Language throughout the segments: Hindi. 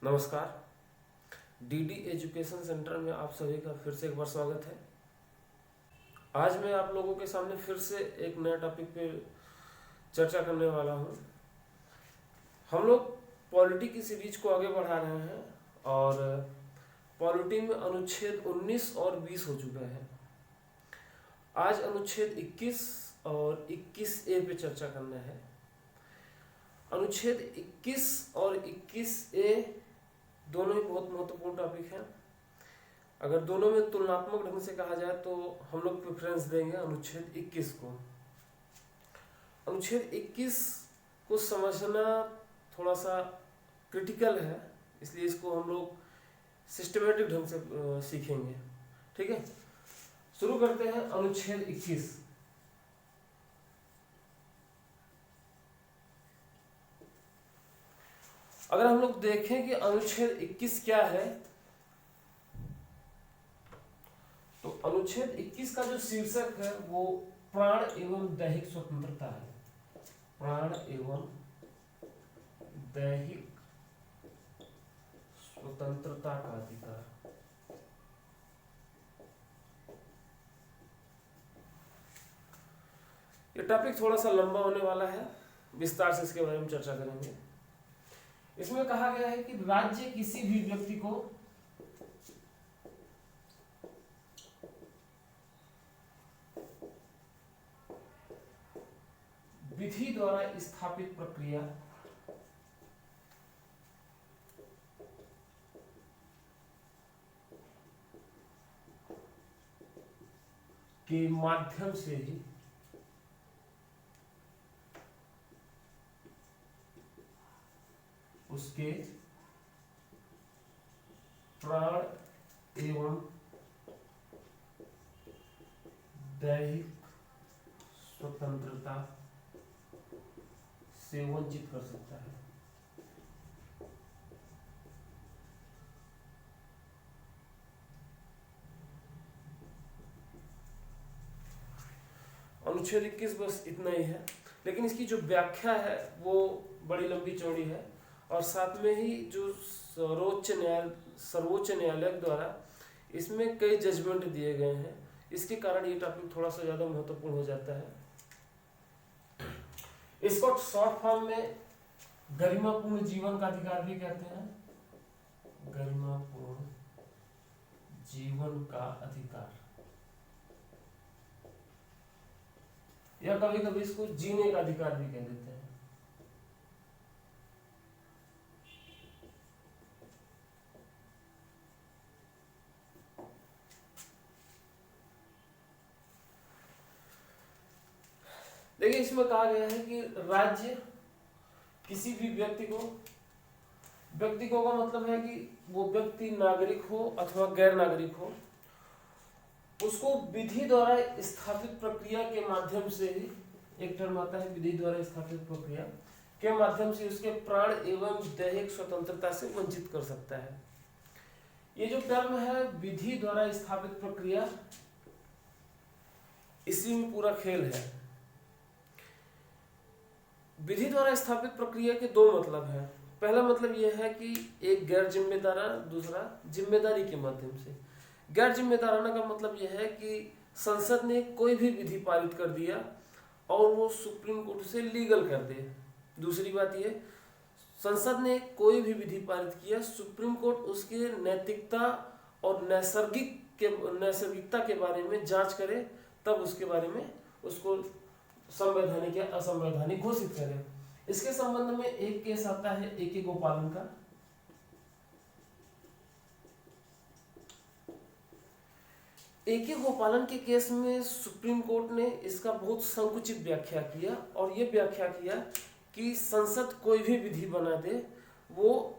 नमस्कार। डीडी एजुकेशन सेंटर में आप सभी का फिर से एक बार स्वागत है। आज मैं आप लोगों के सामने फिर से एक नया टॉपिक पे चर्चा करने वाला हूँ। हम लोग पॉलिटी की सीरीज को आगे बढ़ा रहे हैं और पॉलिटी में अनुच्छेद 19 और 20 हो चुका है। आज अनुच्छेद 21 और 21A पे चर्चा करना है। अनुच्छेद 21 और 21A दोनों ही बहुत महत्वपूर्ण टॉपिक हैं। अगर दोनों में तुलनात्मक ढंग से कहा जाए तो हम लोग प्रेफरेंस देंगे अनुच्छेद 21 को। अनुच्छेद 21 को समझना थोड़ा सा क्रिटिकल है, इसलिए इसको हम लोग सिस्टमेटिक ढंग से सीखेंगे। ठीक है, शुरू करते हैं। अनुच्छेद 21। अगर हम लोग देखें कि अनुच्छेद 21 क्या है, तो अनुच्छेद 21 का जो शीर्षक है वो प्राण एवं दैहिक स्वतंत्रता है। प्राण एवं दैहिक स्वतंत्रता का अधिकार। ये टॉपिक थोड़ा सा लंबा होने वाला है, विस्तार से इसके बारे में चर्चा करेंगे। इसमें कहा गया है कि राज्य किसी भी व्यक्ति को विधि द्वारा स्थापित प्रक्रिया के माध्यम से ही उसके प्राण एवं दैहिक स्वतंत्रता से वंचित कर सकता है। अनुच्छेद 21 बस इतना ही है, लेकिन इसकी जो व्याख्या है वो बड़ी लंबी चौड़ी है और साथ में ही जो सर्वोच्च न्यायालय द्वारा इसमें कई जजमेंट दिए गए हैं, इसके कारण ये टॉपिक थोड़ा सा ज़्यादा महत्वपूर्ण हो जाता है। इसको शॉर्ट फॉर्म में गरिमापूर्ण जीवन का अधिकार भी कहते हैं। गरिमापूर्ण जीवन का अधिकार, या कभी कभी इसको जीने का अधिकार भी कह देते हैं। देखिए, इसमें कहा गया है कि राज्य किसी भी व्यक्ति को का मतलब है कि वो व्यक्ति नागरिक हो अथवा गैर नागरिक हो, उसको विधि द्वारा स्थापित प्रक्रिया के माध्यम से ही, एक टर्म आता है विधि द्वारा स्थापित प्रक्रिया के माध्यम से उसके प्राण एवं दैहिक स्वतंत्रता से वंचित कर सकता है। ये जो टर्म है विधि द्वारा स्थापित प्रक्रिया, इसी में पूरा खेल है। विधि द्वारा स्थापित प्रक्रिया के दो मतलब है। पहला मतलब यह है कि एक गैर जिम्मेदाराना, दूसरा जिम्मेदारी के माध्यम से। गैर जिम्मेदाराना का मतलब यह है कि संसद ने कोई भी विधि पारित कर दिया और वो सुप्रीम कोर्ट से लीगल कर दे। दूसरी बात यह, संसद ने कोई भी विधि पारित किया, सुप्रीम कोर्ट उसके नैतिकता और नैसर्गिकता के बारे में जांच करे, तब उसके बारे में उसको संवैधानिक या असंवैधानिक घोषित करे। इसके संबंध में एक केस आता है A.K. गोपालन का। A.K. गोपालन के केस में सुप्रीम कोर्ट ने इसका बहुत संकुचित व्याख्या किया और ये व्याख्या किया कि संसद कोई भी विधि बना दे वो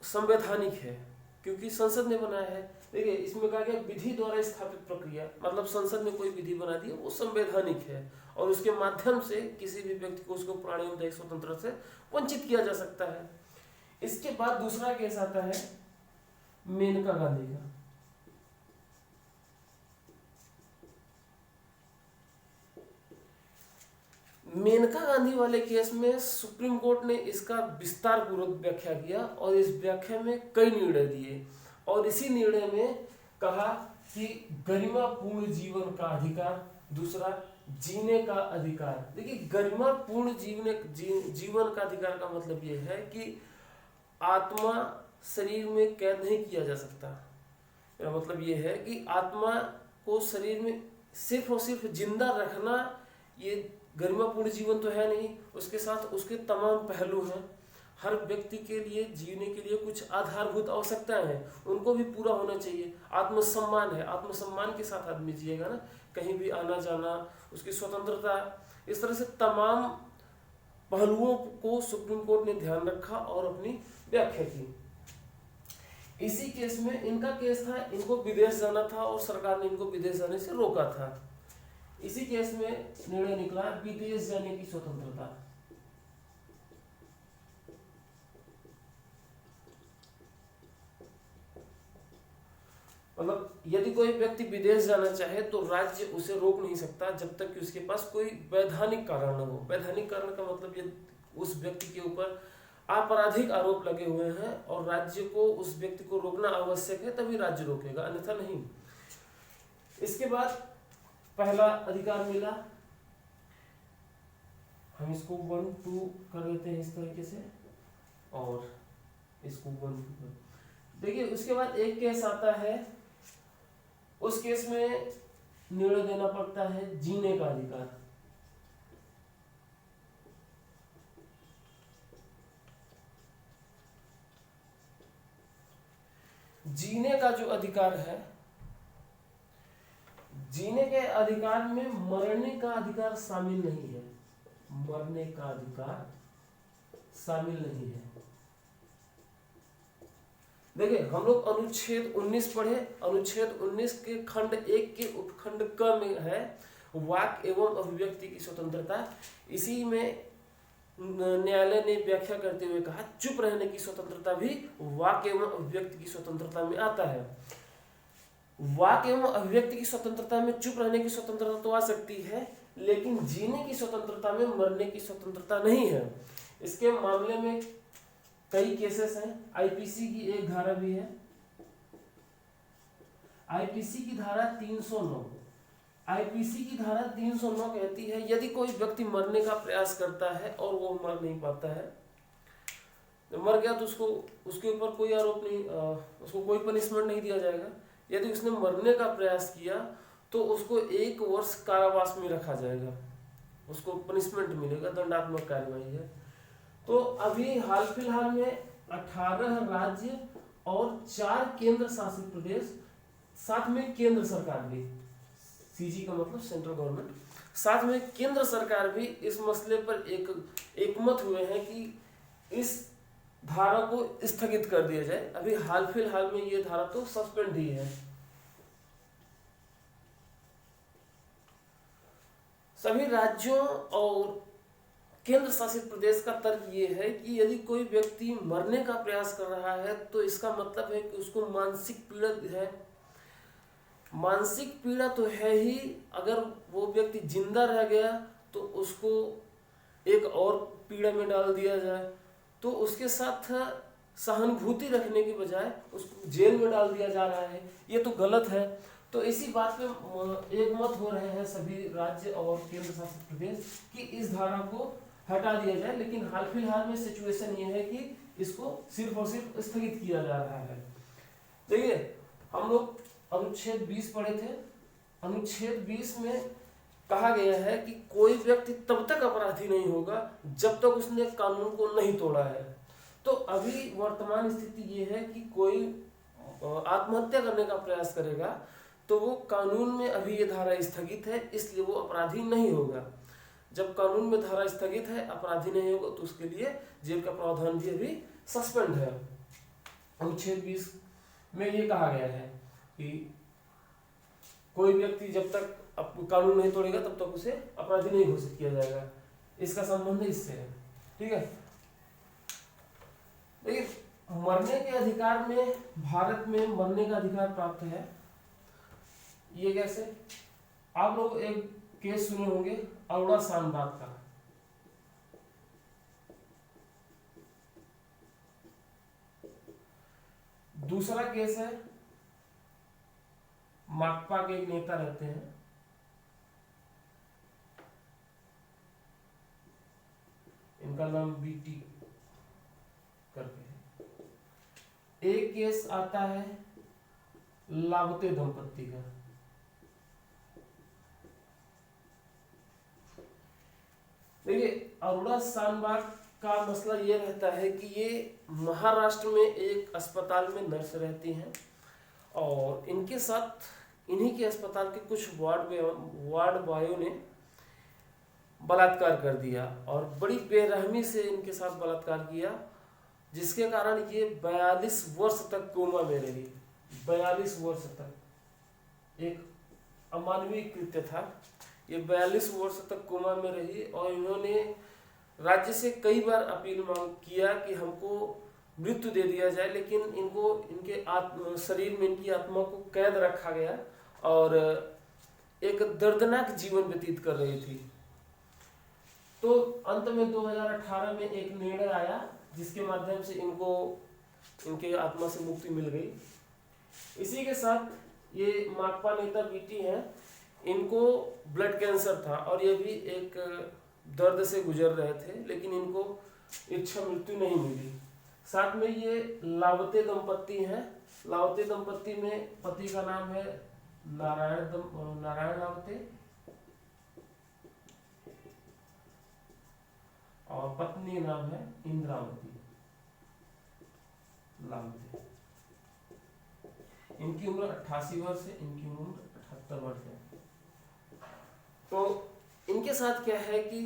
संवैधानिक है, क्योंकि संसद ने बनाया है। देखिए, इसमें कहा गया विधि द्वारा स्थापित प्रक्रिया, मतलब संसद ने कोई विधि बना दी वो संवैधानिक है और उसके माध्यम से किसी भी व्यक्ति को उसको प्राण एवं दैहिक स्वतंत्रता से वंचित किया जा सकता है। इसके बाद दूसरा केस आता है मेनका गांधी का। मेनका गांधी वाले केस में सुप्रीम कोर्ट ने इसका विस्तार पूर्वक व्याख्या किया और इस व्याख्या में कई निर्णय दिए और इसी निर्णय में कहा कि गरिमापूर्ण जीवन का अधिकार, दूसरा जीने का अधिकार। देखिए, गरिमापूर्ण जीवन का अधिकार का मतलब ये है कि आत्मा शरीर में कैद नहीं किया जा सकता। मेरा मतलब ये है कि आत्मा को शरीर में सिर्फ और सिर्फ जिंदा रखना ये गरिमापूर्ण जीवन तो है नहीं, उसके साथ उसके तमाम पहलू हैं। हर व्यक्ति के लिए जीने के लिए कुछ आधारभूत आवश्यकताएं हैं, उनको भी पूरा होना चाहिए। आत्मसम्मान है, आत्मसम्मान के साथ आदमी जिएगा ना, कहीं भी आना जाना, उसकी स्वतंत्रता, इस तरह से तमाम पहलुओं को सुप्रीम कोर्ट ने ध्यान रखा और अपनी व्याख्या की। इसी केस में इनका केस था, इनको विदेश जाना था और सरकार ने इनको विदेश जाने से रोका था। इसी केस में निर्णय निकला विदेश जाने की स्वतंत्रता। मतलब यदि कोई व्यक्ति विदेश जाना चाहे तो राज्य उसे रोक नहीं सकता जब तक कि उसके पास कोई वैधानिक कारण न हो। वैधानिक कारण का मतलब ये उस व्यक्ति के ऊपर आपराधिक आरोप लगे हुए हैं और राज्य को उस व्यक्ति को रोकना आवश्यक है, तभी राज्य रोकेगा, अन्यथा नहीं। इसके बाद पहला अधिकार मिला, हम इसको 1 2 कर देते हैं इस तरीके से और इसको 1 2। देखिए, उसके बाद एक केस आता है, उस केस में निर्णय देना पड़ता है जीने का अधिकार। जीने का जो अधिकार है, जीने के अधिकार में मरने का अधिकार शामिल नहीं है। मरने का अधिकार शामिल नहीं है। देखिए, हम लोग अनुच्छेद 19 पढ़े। अनुच्छेद 19 के खंड 1 के उपखंड क में है वाक एवं अभिव्यक्ति की स्वतंत्रता। इसी में न्यायालय ने व्याख्या करते हुए कहा चुप रहने की स्वतंत्रता भी वाक एवं अभिव्यक्ति की स्वतंत्रता में आता है। वाक एवं अभिव्यक्ति की स्वतंत्रता में चुप रहने की स्वतंत्रता तो आ सकती है, लेकिन जीने की स्वतंत्रता में मरने की स्वतंत्रता नहीं है। इसके मामले में कई केसेस हैं। आईपीसी की एक धारा भी है, आईपीसी की धारा 309। आईपीसी की धारा 309 कहती है यदि कोई व्यक्ति मरने का प्रयास करता है और वो मर नहीं पाता है, मर गया तो उसके ऊपर कोई आरोप नहीं, उसको कोई पनिशमेंट नहीं दिया जाएगा। यदि उसने मरने का प्रयास किया तो उसको 1 वर्ष कारावास में रखा जाएगा, उसको पनिशमेंट मिलेगा, दंडात्मक कार्यवाही है। तो अभी हाल फिलहाल में 18 राज्य और 4 केंद्र शासित प्रदेश, साथ में केंद्र सरकार भी, सीजी का मतलब सेंट्रल गवर्नमेंट, साथ में केंद्र सरकार भी इस मसले पर एकमत हुए हैं कि इस धारा को स्थगित कर दिया जाए। अभी हाल फिलहाल में ये धारा तो सस्पेंड ही है। सभी राज्यों और केंद्र शासित प्रदेश का तर्क ये है कि यदि कोई व्यक्ति मरने का प्रयास कर रहा है तो इसका मतलब है कि उसको मानसिक पीड़ा है। मानसिक पीड़ा तो है ही, अगर वो व्यक्ति जिंदा रह गया तो उसको एक और पीड़ा में डाल दिया जाए, तो उसके साथ सहानुभूति रखने की बजाय उसको जेल में डाल दिया जा रहा है, ये तो गलत है। तो इसी बात पे एकमत हो रहे हैं सभी राज्य और केंद्र शासित प्रदेश कि इस धारा को हटा दिया जाए। लेकिन हाल फिलहाल में सिचुएशन ये है कि इसको सिर्फ और सिर्फ स्थगित किया जा रहा है। देखिए, हम लोग अनुच्छेद 20 पढ़े थे। अनुच्छेद 20 में कहा गया है कि कोई व्यक्ति तब तक अपराधी नहीं होगा जब तक उसने कानून को नहीं तोड़ा है। तो अभी वर्तमान स्थिति ये है कि कोई आत्महत्या करने का प्रयास करेगा तो वो कानून में अभी ये धारा स्थगित है, इसलिए वो अपराधी नहीं होगा। जब कानून में धारा स्थगित है, अपराधी नहीं होगा, तो उसके लिए जेल का प्रावधान भी अभी सस्पेंड है। अनुच्छेद 20 में ये कहा गया है कि कोई व्यक्ति जब तक कानून नहीं तोड़ेगा तब तक उसे अपराधी नहीं घोषित किया जाएगा। इसका संबंध इससे है, ठीक है। देखिए, मरने के अधिकार में भारत में मरने का अधिकार प्राप्त है। ये कैसे? आप लोग एक केस सुने होंगे अरोड़ा शानबाग का। दूसरा केस है माकपा के एक नेता रहते हैं, इनका नाम बीटी करके है। एक केस आता है लावते दंपत्ति का। देखिए अरोड़ा शानबाग का मसला ये रहता है कि ये महाराष्ट्र में एक अस्पताल में नर्स रहती हैं और इनके साथ इन्हीं के अस्पताल के कुछ वार्ड बॉयों ने बलात्कार कर दिया और बड़ी बेरहमी से इनके साथ बलात्कार किया, जिसके कारण ये 42 वर्ष तक कोमा में रही। 42 वर्ष तक एक अमानवीय कृत्य था। ये 42 वर्ष तक कोमा में रही और इन्होंने राज्य से कई बार अपील मांग किया कि हमको मृत्यु दे दिया जाए, लेकिन इनको इनके शरीर में इनकी आत्मा को कैद रखा गया और एक दर्दनाक जीवन व्यतीत कर रही थी। तो अंत में 2018 में एक निर्णय आया जिसके माध्यम से इनको इनके आत्मा से मुक्ति मिल गई। इसी के साथ ये माकपा नेता बीटी हैं, इनको ब्लड कैंसर था और ये भी एक दर्द से गुजर रहे थे, लेकिन इनको इच्छा मृत्यु नहीं मिली। साथ में ये लावते दंपत्ति हैं। लावते दंपत्ति में पति का नाम है नारायण लावते और पत्नी नाम है इंद्रावती लावते। इनकी उम्र 88 वर्ष है, इनकी उम्र 78 वर्ष है। तो इनके साथ क्या है कि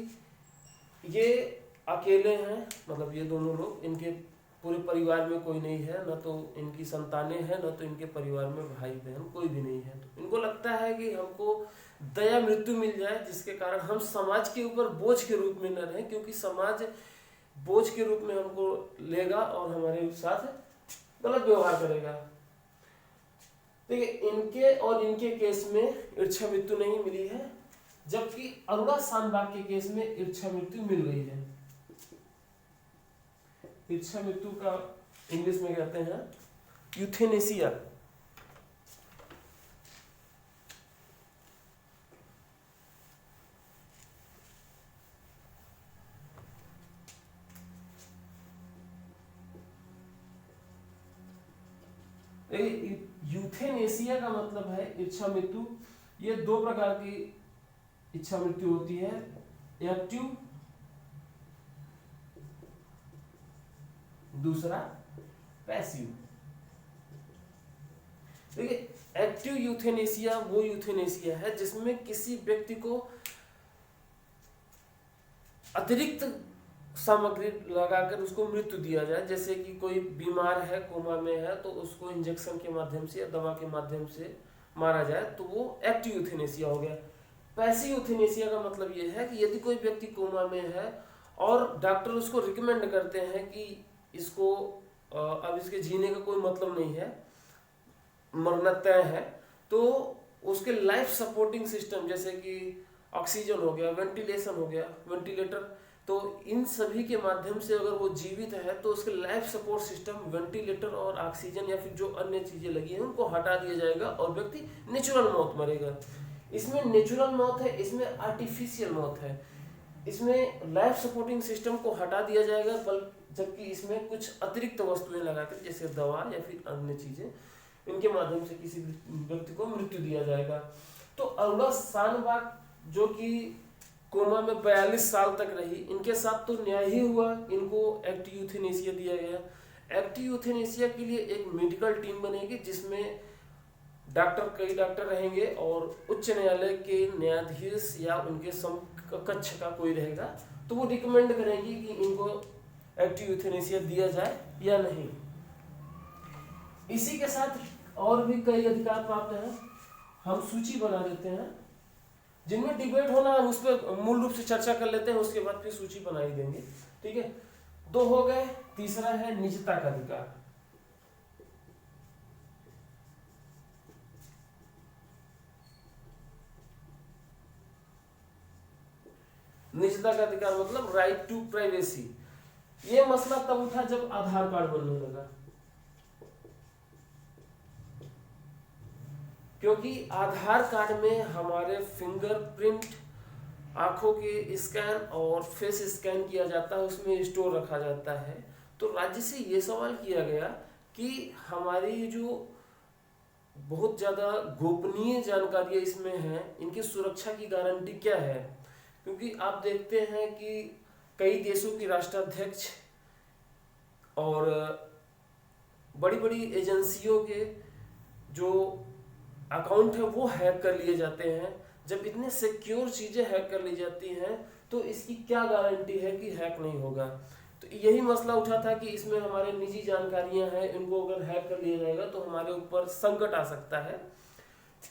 ये अकेले हैं, मतलब ये दोनों लोग, इनके पूरे परिवार में कोई नहीं है, न तो इनकी संतानें हैं, न तो इनके परिवार में भाई बहन कोई भी नहीं है। तो इनको लगता है कि हमको दया मृत्यु मिल जाए, जिसके कारण हम समाज के ऊपर बोझ के रूप में न रहें, क्योंकि समाज बोझ के रूप में हमको लेगा और हमारे साथ गलत व्यवहार करेगा। देखिए इनके और इनके केस में इच्छा मृत्यु नहीं मिली है, जबकि अरोड़ा शानबाग के केस में इच्छा मृत्यु मिल गई है। इच्छा मृत्यु का इंग्लिश में कहते हैं यूथेनेसिया। यूथेनेसिया का मतलब है इच्छा मृत्यु। ये दो प्रकार की इच्छा मृत्यु होती है, एक्टिव, दूसरा पैसिव। देखिए एक्टिव यूथेनेसिया वो यूथेनेसिया है जिसमें किसी व्यक्ति को अतिरिक्त सामग्री लगाकर उसको मृत्यु दिया जाए। जैसे कि कोई बीमार है, कोमा में है, तो उसको इंजेक्शन के माध्यम से या दवा के माध्यम से मारा जाए, तो वो एक्टिव यूथेनेसिया हो गया। पैसिव यूथेनेसिया का मतलब ये है कि यदि कोई व्यक्ति कोमा में है और डॉक्टर उसको रिकमेंड करते हैं कि इसको अब इसके जीने का कोई मतलब नहीं है, मरना तय है, तो उसके लाइफ सपोर्टिंग सिस्टम जैसे कि ऑक्सीजन हो गया, वेंटिलेशन हो गया, वेंटिलेटर, तो इन सभी के माध्यम से अगर वो जीवित है तो उसके लाइफ सपोर्ट सिस्टम, वेंटिलेटर और ऑक्सीजन या फिर जो अन्य चीजें लगी हैं उनको हटा दिया जाएगा और व्यक्ति नेचुरल मौत मरेगा। इसमें नेचुरल मौत है, इसमें आर्टिफिशियल मौत है। इसमें लाइफ सपोर्टिंग सिस्टम को हटा दिया जाएगा, जबकि इसमें कुछ अतिरिक्त वस्तुएं लगाकर जैसे दवा या फिर अन्य चीजें, इनके माध्यम से किसी व्यक्ति को मृत्यु दिया जाएगा। तो अरोड़ा शानबाग जो कि कोमा में 42 साल तक रही, इनके साथ तो न्याय ही हुआ, इनको एक्टिव यूथेनेसिया दिया गया। एक्टिव यूथेनेसिया के लिए एक मेडिकल टीम बनेगी जिसमें कई डॉक्टर रहेंगे और उच्च न्यायालय के न्यायाधीश या उनके समकक्ष का कोई रहेगा, तो वो रिकमेंड करेंगी कि इनको एक्टिव यूथेनेसिया दिया जाए या नहीं। इसी के साथ और भी कई अधिकार प्राप्त हैं, हम सूची बना देते हैं, जिनमें डिबेट होना है उस पर मूल रूप से चर्चा कर लेते हैं, उसके बाद फिर सूची बना ही देंगे। ठीक है, 2 हो गए। तीसरा है निजता का अधिकार। निजता का अधिकार मतलब राइट टू प्राइवेसी। ये मसला तब उठा जब आधार कार्ड बनने लगा। क्योंकि आधार कार्ड में हमारे फिंगरप्रिंट, आंखों के स्कैन और फेस स्कैन किया जाता है, उसमें स्टोर रखा जाता है। तो राज्य से ये सवाल किया गया कि हमारी जो बहुत ज़्यादा गोपनीय जानकारियाँ इसमें हैं, इनकी सुरक्षा की गारंटी क्या है? क्योंकि आप देखते हैं कि कई देशों की राष्ट्राध्यक्ष और बड़ी बड़ी एजेंसियों के जो अकाउंट है वो हैक कर लिए जाते हैं। जब इतने सिक्योर चीज़ें हैक कर ली जाती हैं तो इसकी क्या गारंटी है कि हैक नहीं होगा? तो यही मसला उठा था कि इसमें हमारे निजी जानकारियां हैं, इनको अगर हैक कर लिया जाएगा तो हमारे ऊपर संकट आ सकता है।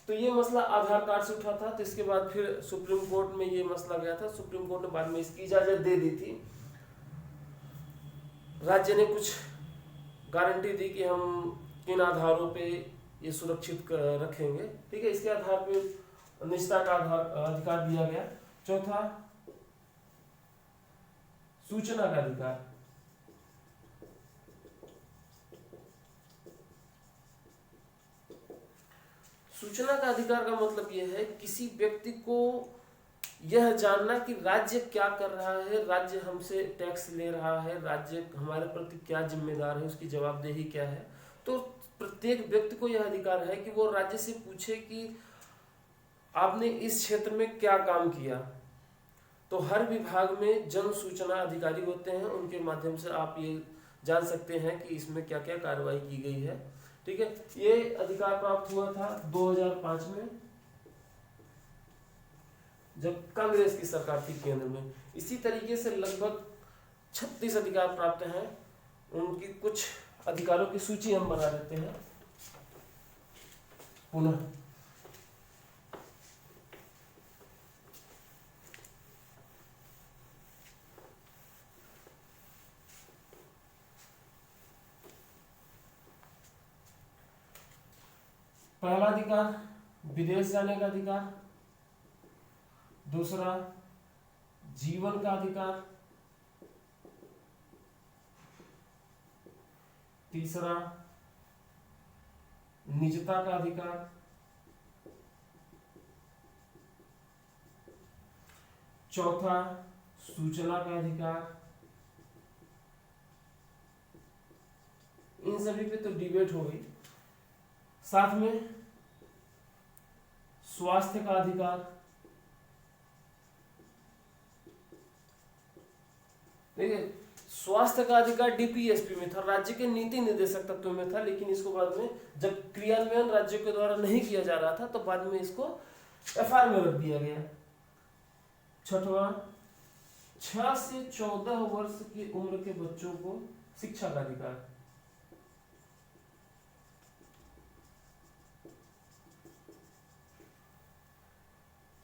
तो ये मसला आधार कार्ड से उठा था। तो इसके बाद फिर सुप्रीम कोर्ट में ये मसला गया था। सुप्रीम कोर्ट ने बाद में इसकी इजाज़त दे दी थी। राज्य ने कुछ गारंटी दी कि हम किन आधारों पे ये सुरक्षित रखेंगे, ठीक है। इसके आधार पे निजता का अधिकार दिया गया। चौथा, सूचना का अधिकार। सूचना का अधिकार का मतलब यह है किसी व्यक्ति को यह जानना कि राज्य क्या कर रहा है, राज्य हमसे टैक्स ले रहा है, राज्य हमारे प्रति क्या जिम्मेदार है, उसकी जवाबदेही क्या है। तो प्रत्येक व्यक्ति को यह अधिकार है कि वो राज्य से पूछे कि आपने इस क्षेत्र में क्या काम किया। तो हर विभाग में जन सूचना अधिकारी होते हैं, उनके माध्यम से आप ये जान सकते हैं कि इसमें क्या क्या कार्रवाई की गई है, ठीक है। ये अधिकार प्राप्त हुआ था 2005 में, जब कांग्रेस की सरकार थी केंद्र में। इसी तरीके से लगभग 36 अधिकार प्राप्त हैं। उनकी कुछ अधिकारों की सूची हम बना देते हैं पुनः। पहला अधिकार विदेश जाने का अधिकार। दूसरा जीवन का अधिकार। तीसरा निजता का अधिकार। चौथा सूचना का अधिकार। इन सभी पे तो डिबेट हो गई। साथ में स्वास्थ्य का अधिकार। देखिए, स्वास्थ्य का अधिकार डीपीएसपी में था, राज्य के नीति निर्देशक तत्व में था, लेकिन इसको बाद में जब क्रियान्वयन राज्यों के द्वारा नहीं किया जा रहा था तो बाद में इसको एफआर में रख दिया गया। छठवां, 6 से 14 वर्ष की उम्र के बच्चों को शिक्षा का अधिकार।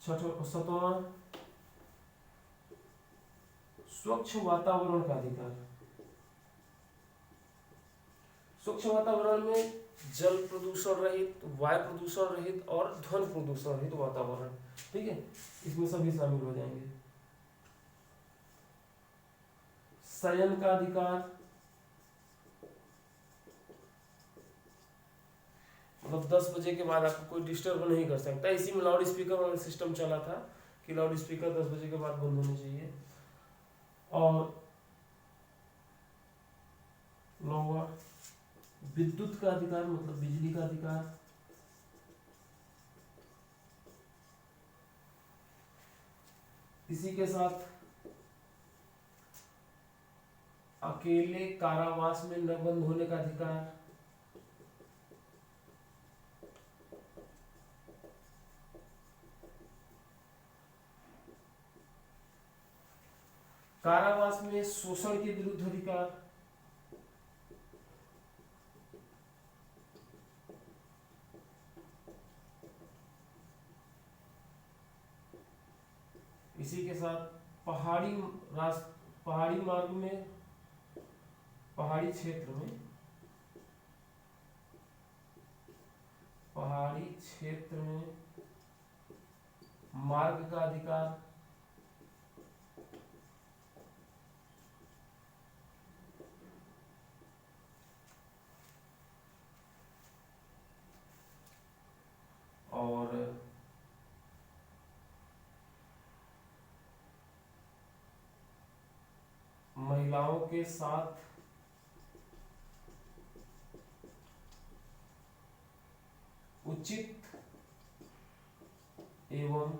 सातवां, स्वच्छ वातावरण का अधिकार। स्वच्छ वातावरण में जल प्रदूषण रहित, वायु प्रदूषण रहित और ध्वनि प्रदूषण रहित वातावरण, ठीक है, इसमें सभी शामिल हो जाएंगे। शयन का अधिकार, मतलब 10 बजे के बाद आपको कोई डिस्टर्ब नहीं कर सकता। इसी में लाउड स्पीकर वाला सिस्टम चला था कि लाउड स्पीकर 10 बजे के बाद बंद होने चाहिए। और नौवां, विद्युत का अधिकार, मतलब बिजली का अधिकार। इसी के साथ अकेले कारावास में न बंद होने का अधिकार। कारावास में शोषण के विरुद्ध अधिकार। इसी के साथ पहाड़ी मार्ग में, पहाड़ी क्षेत्र में, पहाड़ी क्षेत्र में मार्ग का अधिकार। के साथ उचित एवं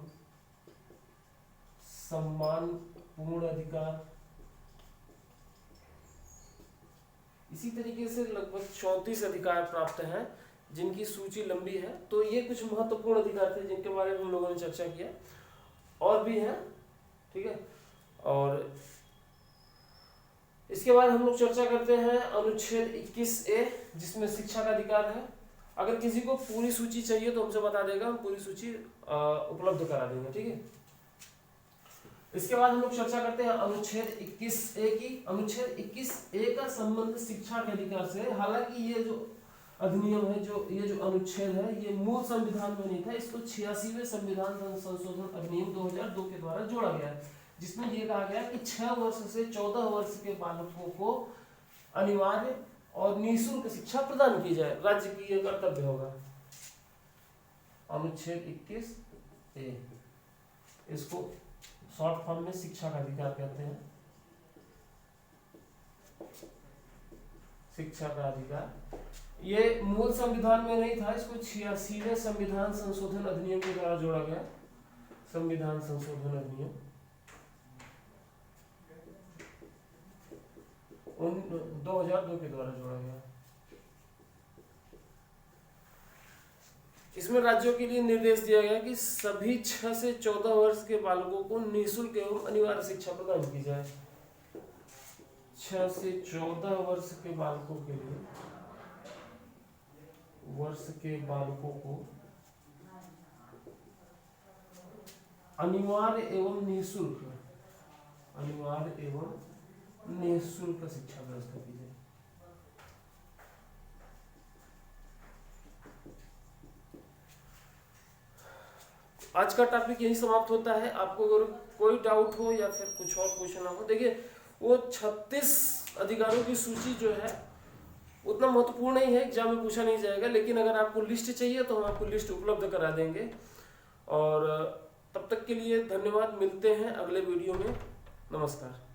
सम्मानपूर्ण अधिकार। इसी तरीके से लगभग 34 अधिकार प्राप्त हैं जिनकी सूची लंबी है। तो ये कुछ महत्वपूर्ण अधिकार थे जिनके बारे में हम लोगों ने चर्चा किया, और भी हैं, ठीक है। और इसके बाद हम लोग चर्चा करते हैं अनुच्छेद 21A जिसमें शिक्षा का अधिकार है। अगर किसी को पूरी सूची चाहिए तो हमसे बता देगा, हम पूरी सूची उपलब्ध करा देंगे, ठीक है। इसके बाद हम लोग चर्चा करते हैं अनुच्छेद 21A की। अनुच्छेद 21A का संबंध शिक्षा के अधिकार से। हालांकि ये जो अधिनियम है, जो ये जो अनुच्छेद है, ये मूल संविधान में नहीं था। इसको 86वें संविधान संशोधन अधिनियम 2002 के द्वारा जोड़ा गया है, जिसमें ये कहा गया कि 6 वर्ष से 14 वर्ष के बालकों को अनिवार्य और निःशुल्क शिक्षा प्रदान की जाए, राज्य की यह कर्तव्य होगा। अनुच्छेद 21A, इसको शॉर्ट फॉर्म में शिक्षा का अधिकार कहते हैं। शिक्षा का अधिकार ये मूल संविधान में नहीं था, इसको 86वें संविधान संशोधन अधिनियम के द्वारा जोड़ा गया। संविधान संशोधन अधिनियम 2002 के द्वारा जोड़ा गया। इसमें राज्यों के लिए निर्देश दिया गया कि सभी 6 से 14 वर्ष के बालकों को निःशुल्क एवं अनिवार्य शिक्षा प्रदान की जाए। 6 से 14 वर्ष के बालकों के लिए, को अनिवार्य एवं निःशुल्क शिक्षा व्यवस्था की जाए। आज का टॉपिक यही समाप्त होता है। आपको अगर कोई डाउट हो या फिर कुछ और पूछना हो, देखिए वो 36 अधिकारों की सूची जो है उतना महत्वपूर्ण नहीं है, एग्जाम में पूछा नहीं जाएगा। लेकिन अगर आपको लिस्ट चाहिए तो हम आपको लिस्ट उपलब्ध करा देंगे। और तब तक के लिए धन्यवाद। मिलते हैं अगले वीडियो में। नमस्कार।